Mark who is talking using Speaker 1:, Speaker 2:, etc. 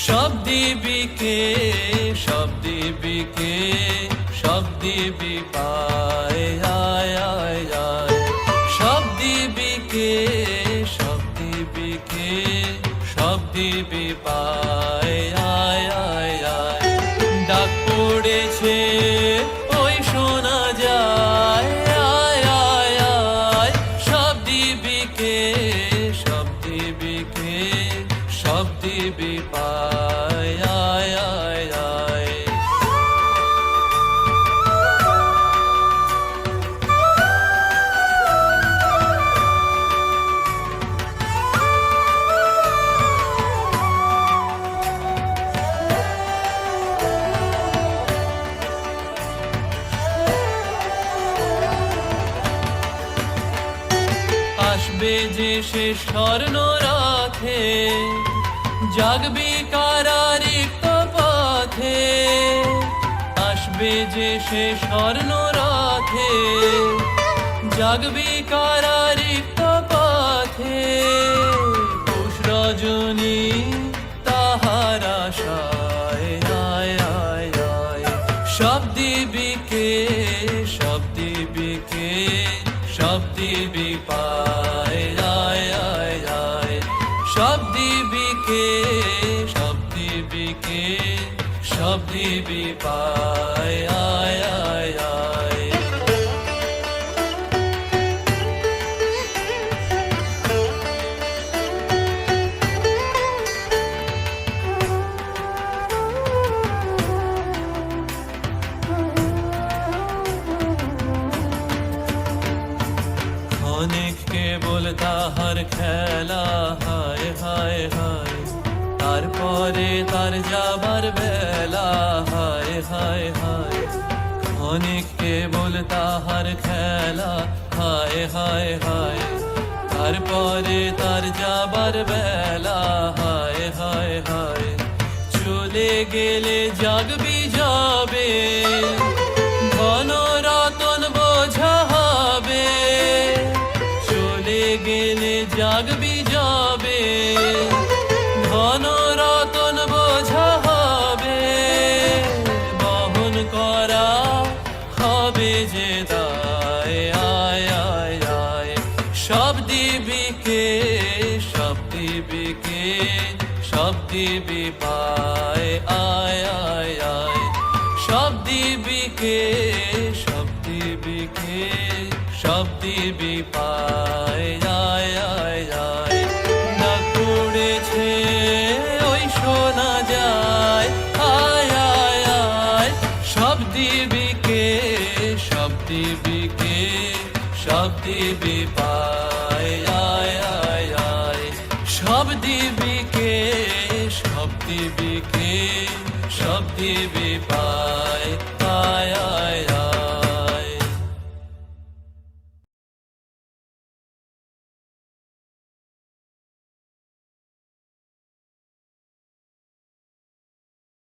Speaker 1: সব দিবিকে সব দিবিকে সব দিবি পায় আয় আয় আয় সব দিবিকে সব দিবিকে সব দিবি পায় আয় আয় আয় ডাক পড়েছে ওই শোনা যায় আয় আয় আয় সব দিবিকে সব দিবিকে সব দিবি পায় আয় আয় আয় আসবে যে সে স্বর্ণ রাখে জাগবি কারারিক্ত পথে আসবে যে সে স্বর্ণ রাখে জাগবি কারারিক্ত পথে পুষ রজনী তাহার আশায় আয় আয় আয় সব দিবিকে সব দিবিকে সব দিবি পায় আয় আয় আয় সব দিবিকে সব দিবিকে সব দিবি পায় আয় আয় আয় অনেক কেবল তাহার খেলা হায় হায় হায় তারপরে তার যাবার বেলা হায় হায় হায় অনেক কেবল তাহার খেলা হায় হায় হায় তারপরে তার যাবার বেলা হায় হায় হায় চলে গেলে জাগবি যাবে ঘন রতন বোঝা হবে চলে গেলে জাগবি যাবে ধন রতন বোঝা হবে বহন করা হবে যে দায় আয় আয় আয় সব দিবিকে সব দিবিকে সব দিবি পায় আয় আয় আয় সব দিবিকে সব দিবিকে সব দিবি পায় আয় আয় আয় ডাক পড়েছে ওই শোনা যায় আয় আয় আয় সব দিবিকে সব দিবিকে সব দিবি পায় আয় আয় আয় সব দিবিকে সব দিবিকে সব দিবি পায়